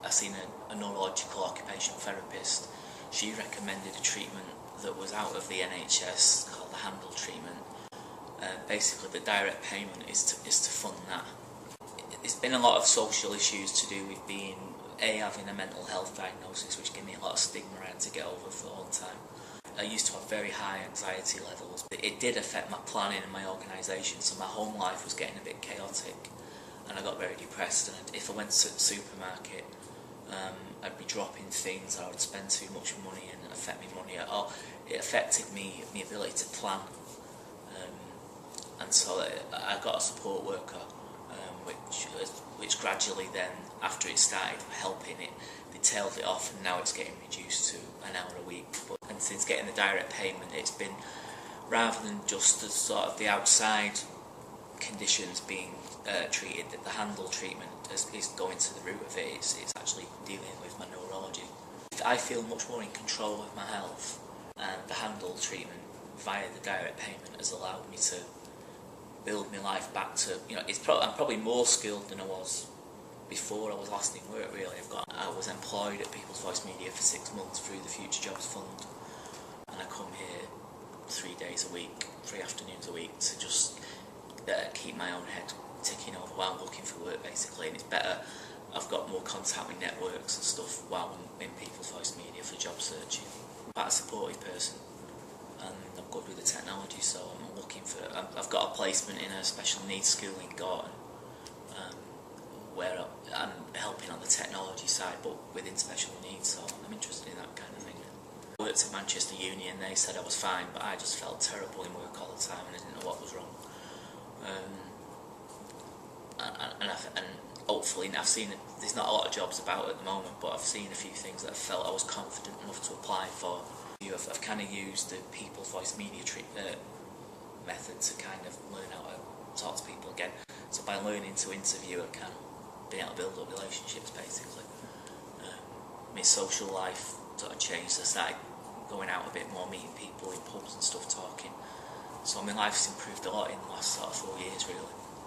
I seen a neurological occupational therapist. She recommended a treatment that was out of the NHS called the Handle treatment. Basically, the direct payment is to fund that. There's been a lot of social issues to do with having a mental health diagnosis, which gave me a lot of stigma around to get over for a long time. I used to have very high anxiety levels. It did affect my planning and my organisation, so my home life was getting a bit chaotic, and I got very depressed. And if I went to the supermarket, I'd be dropping things, I would spend too much money and it affect me money at all. It affected me, my ability to plan. And so I got a support worker, which gradually then, after it started helping it, they tailed it off, and now it's getting reduced to an hour a week. And since getting the direct payment, it's been, rather than just the sort of the outside conditions being treated, that the Handle treatment is going to the root of it. It's actually dealing with my neurology. I feel much more in control of my health, and the Handle treatment via the direct payment has allowed me to build my life back to, I'm probably more skilled than I was before I was last in work, really. I was employed at People's Voice Media for 6 months through the Future Jobs Fund, and I come here 3 days a week, 3 afternoons a week, to just keep my own head ticking over while I'm looking for work, basically. And it's better, I've got more contact with networks and stuff while I'm in People's Voice Media for job searching. I'm quite a supportive person, and I'm good with the technology, so I'm looking for. I've got a placement in a special needs school in Gorton, where I'm helping on the technology side, but within special needs, so I'm interested in that kind of thing. I worked at Manchester Uni, and they said I was fine, but I just felt terrible in work all the time, and I didn't know what was wrong. And hopefully, I've seen there's not a lot of jobs about at the moment, but I've seen a few things that I felt I was confident enough to apply for. I've kind of used the People's Voice Media method to kind of learn how to talk to people again. So by learning to interview, I kind of been able to build up relationships, basically. My social life sort of changed. I started going out a bit more, meeting people in pubs and stuff, talking. So my life's improved a lot in the last sort of 4 years, really.